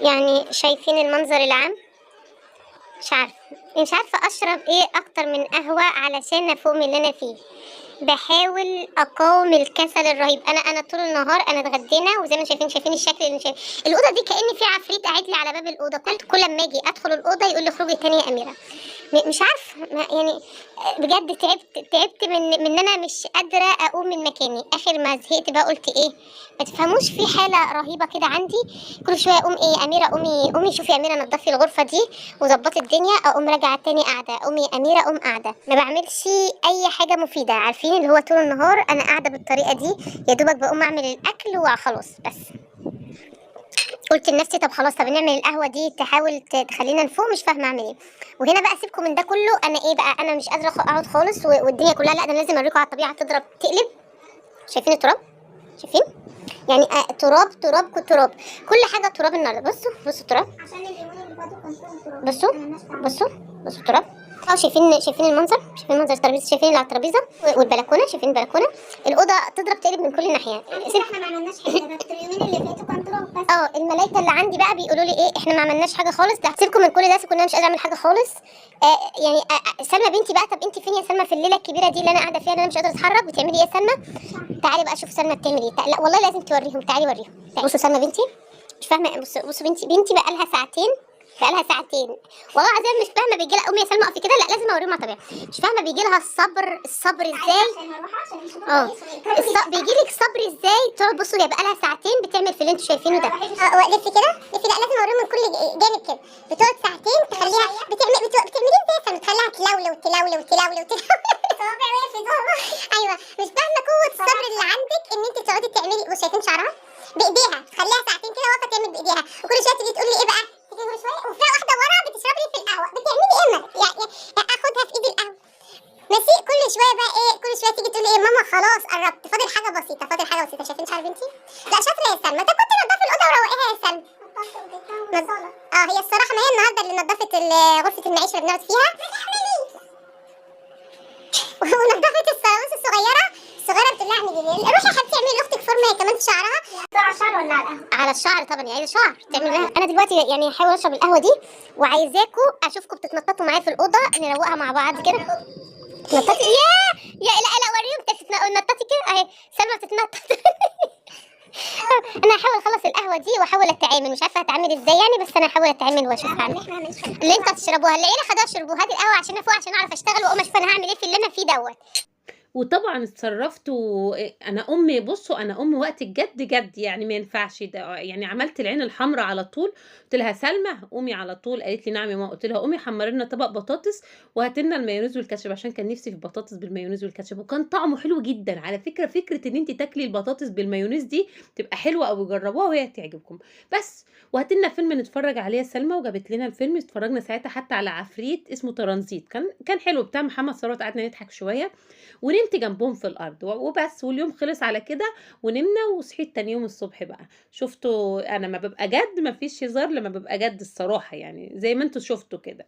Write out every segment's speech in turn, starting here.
يعني شايفين المنظر العام؟ مش عارفة أشرب إيه أكتر من قهوة علشان أفوق من اللي أنا فيه. باحاول أقاوم الكسل الرهيب. أنا طول النهار أنا اتغدينا وزي ما شايفين الشكل اللي الأوضة دي كأن في عفريت قاعد لي على باب الأوضة. كل أما أجي أدخل الأوضة يقول لي اخرجي تاني يا أميرة. مش عارفة يعني بجد تعبت من إن أنا مش قادرة أقوم من مكاني. آخر ما زهقت بقى قلت إيه، ما تفهموش في حالة رهيبة كده عندي. كل شوية أقوم إيه يا أميرة، قومي شوفي يا أميرة نضفي الغرفة دي وظبطي الدنيا، أقوم راجعة تاني قاعدة، قومي يا أميرة أقوم قاعدة. ما بعملش أي حاجة مفيدة. عارفين اللي هو طول النهار أنا قاعدة بالطريقة دي، يا دوبك بقوم أعمل الأكل وخلاص. بس قلت لنفسي طب خلاص، طب نعمل القهوة دي تحاول تخلينا نفوق. مش فاهمة أعمل إيه. وهنا بقى سيبكم من ده كله، أنا إيه بقى، أنا مش قادرة أقعد خالص والدنيا كلها، لا ده أنا لازم أوريكم على الطبيعة تضرب تقلب. شايفين التراب؟ شايفين يعني تراب تراب تراب، كل حاجه تراب النهارده. بصوا التراب، عشان اليومين اللي فاتوا كان كله تراب. بصوا التراب. شايفين المنظر الترابيزه، شايفين اللي على الترابيزه والبلكونه، شايفين البلكونه. الاوضه تضرب تقلب من كل ناحيه. احنا ما عملناش حاجه، ده اليومين اللي فاتوا كان تراب بس. الملايكه اللي عندي بقى بيقولوا لي ايه، احنا ما عملناش حاجه خالص. ده سيبكم من كل ده، كنا مش قادره اعمل حاجه خالص. يعني سلمى بنتي بقى، طب انت فين يا سلمى في الليله الكبيره دي اللي انا قاعده فيها، انا مش قادره اتحرك؟ بتعملي ايه يا سلمى؟ تعالي بقى شوف سلمى بتعمل ايه. لا والله لازم توريهم، تعالي وريهم. بصوا سلمى بنتي، مش فاهمه. بصوا بنتي بقى لها ساعتين. والله العظيم مش فاهمه بيجي لها. قومي يا سلمى اقفي كده، لا لازم اوريهم على الطبيعه. مش فاهمه بيجي لها الصبر ازاي. بيجي لك صبر ازاي. تقعد بصوا هي بقى لها ساعتين بتعمل في اللي انتوا شايفينه ده. لفي كده لفي، لا لازم اوريهم من كل جانب كده. بتقعد ساعتين تخليها بتعملي ازاي، بتخليها تلولو ايوه مش فاهمه قوه الصبر اللي عندك ان انت تقعدي تعملي. بصوا شايفين شعرها بايديها، تخليها ساعتين كده واقفه تعمل بايديها، وكل شويه تيجي تقول لي ايه بقى، تيجي كل شويه وفي واحده ورا بتشرب لي في القهوه. بتعملي ايه يعني اخدها في ايدي القهوه ماشي. كل شويه بقى ايه، كل شويه تيجي تقول لي ايه ماما خلاص قربت، فاضل حاجه بسيطه. شايفين شعر بنتي؟ لا شاطره يا سلمى. طب كنت نضفي الاوضه وروقيها يا سلمى. هي الصراحه ما هي النهارده اللي نضفت غرفه المعيشه اللي بنقعد فيها ونضفت الصاروخ الصغيره بتقول لها اعملي روحي يا حبيبتي اعملي لاختك فورمه هي كمان في شعرها. على الشعر ولا على القهوه؟ على الشعر طبعا، يعني شعر تعمل لها. انا دلوقتي يعني هحاول اشرب القهوه دي، وعايزاكم اشوفكم بتتنططوا معايا في الاوضه، نروقها مع بعض كده. تنططي يا لا وريهم تنططي كده اهي. سلمى بتتنطط انا هحاول اخلص القهوه دي واحاول اتعامل. مش عارفه هتعامل ازاي يعني، بس انا هحاول اتعامل واشوف هعمل اللي انتوا هتشربوها. اللي خدوها اشربوها. هاتي القهوه عشان افوق، عشان اعرف اشتغل واقوم اشوف انا هعمل ايه في اللي انا فيه دوت. وطبعا اتصرفت انا امي، بصوا انا امي وقت الجد جد يعني ما ينفعش ده، يعني عملت العين الحمراء على طول. قلت لها سلمى قومي على طول، قالت لي نعم يا ماما. قلت لها قومي حمري لنا طبق بطاطس وهات لنا المايونيز والكاتشب، عشان كان نفسي في بطاطس بالمايونيز والكاتشب وكان طعمه حلو جدا على فكره. فكره ان انت تاكلي البطاطس بالمايونيز دي تبقى حلوه، او جربوها وهي تعجبكم. بس وهات لنا فيلم نتفرج عليه يا سلمى، وجابت لنا الفيلم. اتفرجنا ساعتها حتى على عفريت اسمه ترانزيت، كان حلو بتاع محمد ثروت. قعدنا نضحك شويه ونمت جنبهم في الارض وبس. واليوم خلص على كده ونمنا. وصحيت تاني يوم الصبح بقى شفتوا انا ما ببقى جد، ما فيش هزار لما ببقى جد الصراحه، يعني زي ما انتوا شفتوا كده.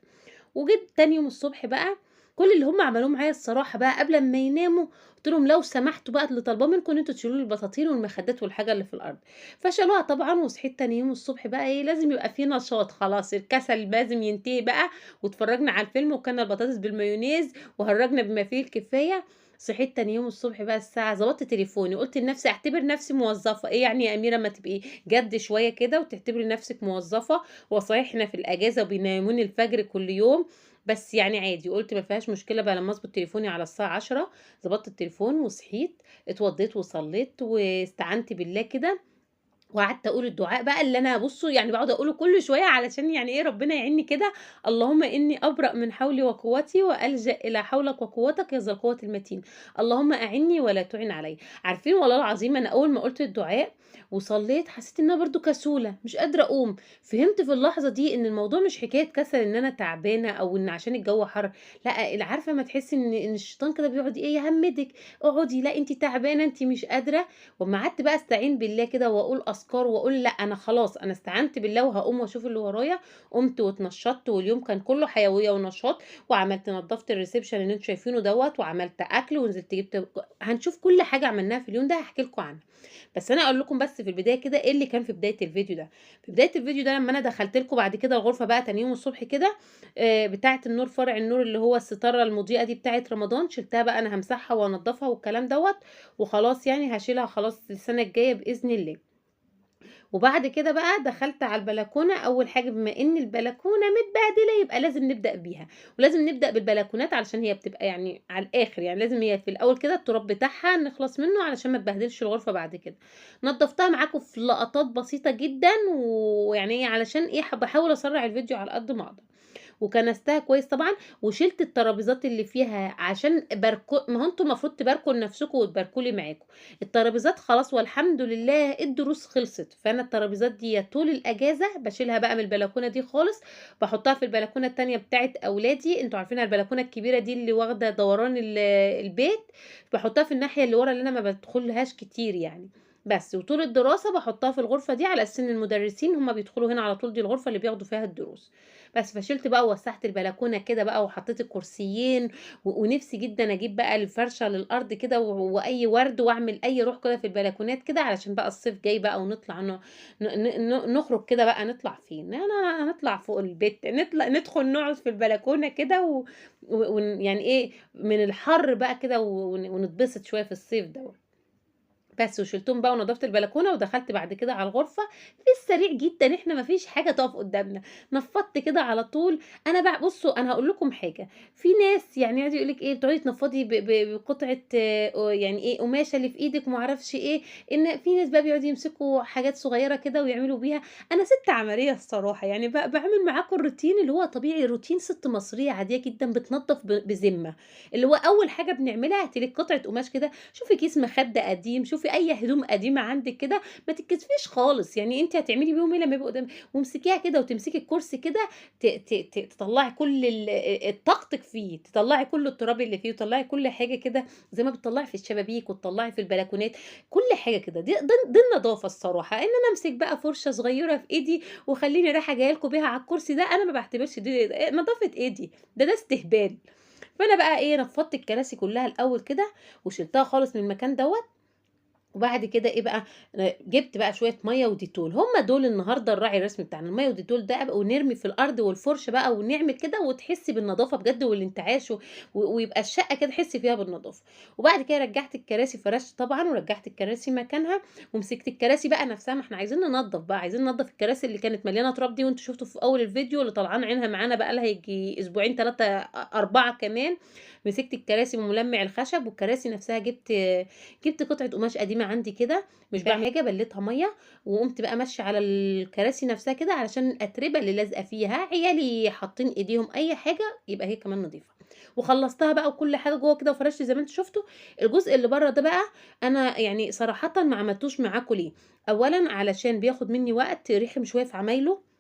وجيت تاني يوم الصبح بقى، كل اللي هم عملوه معايا الصراحه بقى قبل ما يناموا، قلت لهم لو سمحتوا بقى اللي طالباه منكم ان انتوا تشيلوا لي البطاطين والمخدات والحاجه اللي في الارض. فشالوها طبعا. وصحيت تاني يوم الصبح بقى ايه، لازم يبقى في نشاط، خلاص الكسل لازم ينتهي بقى. واتفرجنا على الفيلم وكلنا البطاطس بالمايونيز وهرجنا بما فيه الكفايه. صحيت تاني يوم الصبح بقى الساعة، ظبطت تليفوني قلت لنفسي اعتبر نفسي موظفة. ايه يعني يا أميرة ما تبقي جد شوية كده وتعتبري نفسك موظفة؟ وصحيح احنا في الأجازة وبيناموني الفجر كل يوم، بس يعني عادي. قلت ما فيهاش مشكلة بقى لما اظبط تليفوني على الساعة 10. ظبطت التليفون وصحيت، اتوضيت وصليت واستعنت بالله كده، وقعدت اقول الدعاء بقى اللي انا بصوا يعني بقعد اقوله كل شويه علشان يعني ايه ربنا يعيني كده. اللهم اني ابرأ من حولي وقوتي والجأ الى حولك وقوتك يا ذا القوه المتين. اللهم اعني ولا تعن علي. عارفين والله العظيم انا اول ما قلت الدعاء وصليت حسيت ان انا برضو كسوله مش قادره اقوم. فهمت في اللحظه دي ان الموضوع مش حكايه كسل ان انا تعبانه او ان عشان الجو حر. لا عارفه ما تحسي ان الشيطان كده بيقعد ايه يهمدك، اقعدي لا انت تعبانه انت مش قادره. وما قعدت بقى استعين بالله كده واقول اذكار واقول لا انا خلاص انا استعنت بالله وهقوم واشوف اللي ورايا. قمت واتنشطت واليوم كان كله حيويه ونشاط، وعملت نظفت الريسبشن اللي انتوا شايفينه دوت، وعملت اكل ونزلت جبت. هنشوف كل حاجه عملناها في اليوم ده هحكي لكم عنها. بس انا اقول لكم بس في البدايه كده ايه اللي كان في بدايه الفيديو ده. في بدايه الفيديو ده لما انا دخلت لكم بعد كده الغرفه بقى تاني يوم الصبح كده، بتاعه النور، فرع النور اللي هو الستاره المضيئه دي بتاعه رمضان، شلتها بقى انا همسحها وانضفها والكلام دوت، وخلاص يعني هشيلها خلاص السنه الجايه باذن الله. وبعد كده بقى دخلت على البلكونه. اول حاجه بما ان البلكونه متبهدله يبقى لازم نبدا بيها، ولازم نبدا بالبلكونات علشان هي بتبقى يعني على الاخر، يعني لازم هي في الاول كده التراب بتاعها نخلص منه علشان ما تبهدلش الغرفه بعد كده. نضفتها معاكم في لقطات بسيطه جدا، ويعني ايه علشان ايه بحاول اسرع الفيديو على قد ما اقدر. وكنستها كويس طبعا، وشلت الترابيزات اللي فيها عشان ما هو انتوا المفروض تباركوا لنفسكم وتباركوا لي معاكم. الترابيزات خلاص والحمد لله الدروس خلصت، فانا الترابيزات دي طول الاجازه بشيلها بقى من البلكونه دي خالص، بحطها في البلكونه التانية بتاعت اولادي. انتوا عارفين البلكونه الكبيره دي اللي واخده دوران البيت، بحطها في الناحيه اللي ورا اللي انا ما بدخلهاش كتير يعني. بس وطول الدراسه بحطها في الغرفه دي على اساس ان المدرسين هم بيدخلوا هنا على طول، دي الغرفه اللي بياخدوا فيها الدروس. بس فشلت بقى ووسعت البلكونه كده بقى وحطيت الكرسيين، ونفسي جدا اجيب بقى الفرشه للارض كده واي ورد واعمل اي روح كده في البلكونات كده، علشان بقى الصيف جاي بقى ونطلع نخرج كده بقى. نطلع فين؟ انا هنطلع فوق البيت، نطلع ندخل نقعد في البلكونه كده يعني ايه من الحر بقى كده ونتبسط شويه في الصيف ده. بس وشلتهم بقى ونضفت البلكونه ودخلت بعد كده على الغرفه. في السريع جدا، احنا مفيش حاجه تقف قدامنا، نفضت كده على طول. انا بقى بصوا انا هقول لكم حاجه، في ناس يعني يقعد يقول لك ايه بتقعدي تنفضي بقطعه يعني ايه قماشه اللي في ايدك وما اعرفش ايه، ان في ناس بقى بيقعدوا يمسكوا حاجات صغيره كده ويعملوا بيها. انا ست عمليه الصراحه، يعني بقى بعمل معاكم الروتين اللي هو طبيعي، روتين ست مصريه عاديه جدا بتنظف بذمه. اللي هو اول حاجه بنعملها هاتي لك قطعه قماش كده، شوفي كيس مخده قديم، شوفي اي هدوم قديمه عندك كده، ما تتكسفيش خالص، يعني انت هتعملي بيهم ايه لما يبقوا قدام، وامسكيها كده وتمسكي الكرسي كده، تطلعي كل طاقتك فيه، تطلعي كل التراب اللي فيه، وتطلعي كل حاجه كده زي ما بتطلعي في الشبابيك وتطلعي في البلكونات، كل حاجه كده. دي النظافه الصراحه، ان انا امسك بقى فرشه صغيره في ايدي وخليني رايحه جايه لكم بيها على الكرسي ده، انا ما بعتبرش دي نظافه ايدي، ده استهبال. فانا بقى ايه نفضت الكراسي كلها الاول كده وشلتها خالص من المكان دوت. وبعد كده ايه بقى، جبت بقى شويه ميه وديتول، هم دول النهارده الراعي الرسمي بتاعنا، الميه والديتول ده بقى، ونرمي في الارض والفرش بقى ونعمل كده وتحسي بالنظافه بجد والانتعاش ويبقى الشقه كده تحسي فيها بالنظافه. وبعد كده رجعت الكراسي، فرشت طبعا ورجعت الكراسي مكانها، ومسكت الكراسي بقى نفسها، ما احنا عايزين ننظف بقى، عايزين ننظف الكراسي اللي كانت مليانه تراب دي، وانتوا شفتوا في اول الفيديو اللي طلعان عينها معانا بقى لها يجي اسبوعين 3 4 كمان. مسكت الكراسي بملمع الخشب، والكراسي نفسها جبت قطعه قماش قديمه عندي كده مش بعمل حاجه، بليتها ميه، وقمت بقى ماشيه على الكراسي نفسها كده علشان الاتربه اللي لازقه فيها، عيالي حاطين ايديهم اي حاجه يبقى هي كمان نظيفه. وخلصتها بقى وكل حاجه جوه كده وفرشت زي ما انتوا شفتوا. الجزء اللي بره ده بقى انا يعني صراحه ما عملتوش معاكم ليه؟ اولا علشان بياخد مني وقت رخم شويه في عمايله،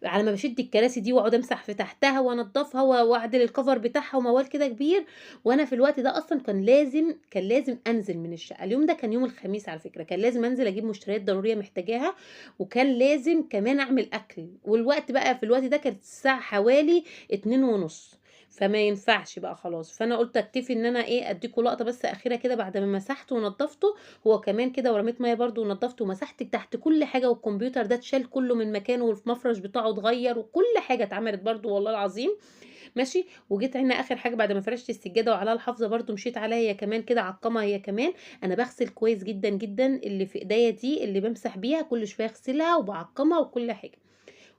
على ما بشد الكراسي دي واقعد امسح في تحتها وانضفها واعدل الكفر بتاعها وموال كده كبير. وانا في الوقت ده اصلا كان لازم انزل من الشقه. اليوم ده كان يوم الخميس على فكره، كان لازم انزل اجيب مشتريات ضروريه محتاجاها، وكان لازم كمان اعمل اكل. والوقت بقى في الوقت ده كانت الساعه حوالي 2:30، فما ينفعش بقى خلاص. فانا قلت اكتفي ان انا ايه اديكوا لقطه بس اخيره كده بعد ما مسحته ونضفته هو كمان كده، ورميت ميه برده ونضفته ومسحت تحت كل حاجه، والكمبيوتر ده اتشال كله من مكانه، والمفرش بتاعه اتغير، وكل حاجه اتعملت برده والله العظيم. ماشي. وجيت هنا اخر حاجه بعد ما فرشت السجاده وعليها الحافظه برده مشيت عليها هي كمان كده عقمها هي كمان. انا بغسل كويس جدا جدا اللي في ايديا دي اللي بمسح بيها، كل شويه اغسلها وبعقمها وكل حاجه.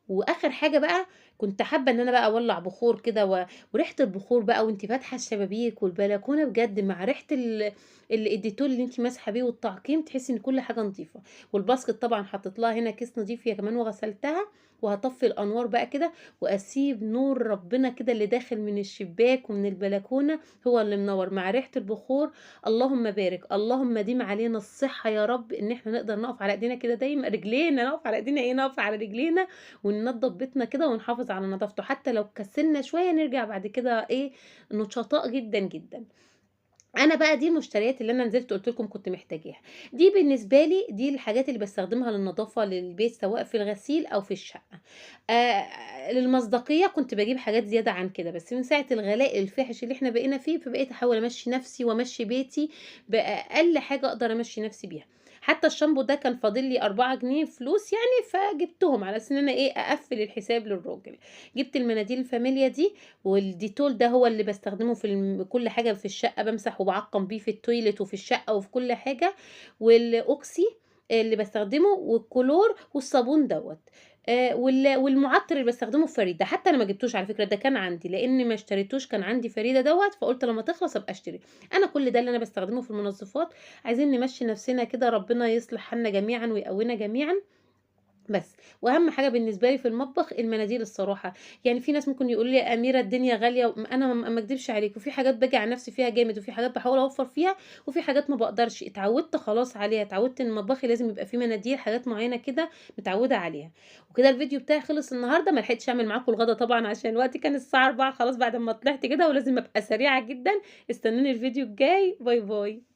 واخر حاجه بقى كنت حابه ان انا بقى اولع بخور كده وريحه البخور بقى وانت فاتحه الشبابيك والبلكونه بجد مع ريحه الديتول اللي انت ماسحه بيه والتعقيم، تحسي ان كل حاجه نظيفه. والباسكت طبعا حطيت لها هنا كيس نظيف هي كمان وغسلتها. وهطفي الانوار بقى كده واسيب نور ربنا كده اللي داخل من الشباك ومن البلكونه هو اللي منور مع ريحه البخور. اللهم بارك، اللهم ديم علينا الصحه يا رب، ان احنا نقدر نقف على ايدينا كده دايما، رجلينا نقف على ايدينا ايه، نقف على رجلينا وننضف بيتنا كده ونحافظ على نظافته، حتى لو كسلنا شويه نرجع بعد كده ايه نشطاء جدا جدا. أنا بقى دي المشتريات اللي أنا نزلت قُلت لكم كنت محتاجاها، دي بالنسبة لي دي الحاجات اللي باستخدمها للنضافة للبيت سواء في الغسيل أو في الشقة. للمصداقية كنت باجيب حاجات زيادة عن كده، بس من ساعة الغلاء الفاحش اللي إحنا بقينا فيه، فبقيت أحاول أمشّي نفسي وأمشّي بيتي بأقل حاجة أقدر أمشّي نفسي بيها. حتى الشامبو ده كان فاضل لي 4 جنيه فلوس يعني، فجبتهم على أساس إن أنا إيه، أقفّل الحساب للراجل. جبت المناديل الفاميليا دي، والديتول ده هو اللي باستخدمه في كل حاجة في الشقة، بامسح وباعقّم بيه في التويلت وفي الشقة وفي كل حاجة، والأوكسي اللي باستخدمه، والكلور والصابون دوّة. والمُعطِّر اللي باستخدمه في فريدة، حتى أنا ما جبتوش على فكرة، ده كان عندي، لإني ما اشتريتوش كان عندي فريدة دوّة، فقُلت لمّا تخلص أبقى أشتري. أنا كل ده اللي أنا باستخدمه في المنظفات، عايزين نمشّي نفسنا كده، ربنا يصلح حالنا جميعًا ويقوينا جميعًا. بس. وأهم حاجة بالنسبة لي في المطبخ المناديل الصراحة. يعني في ناس ممكن يقولوا لي: "يا أميرة الدنيا غالية." أنا ما اكدبش عليكِ، وفي حاجات باجي على نفسي فيها جامد، وفي حاجات باحاول أوفّر فيها، وفي حاجات ما باقدرش، اتعودت خلاص عليها، اتعودت إن مطبخي لازم يبقى فيه مناديل، حاجات معيّنة كده متعودة عليها. وكده الفيديو بتاعي خلص النهارده، ما لحقتش أعمل معاكم الغدا طبعًا عشان الوقت كان الساعة 16:00 خلاص بعد أمّا طلعت كده، ولازم أبقى سريعة جدًا. استنوني الفيديو الجاي، باي باي.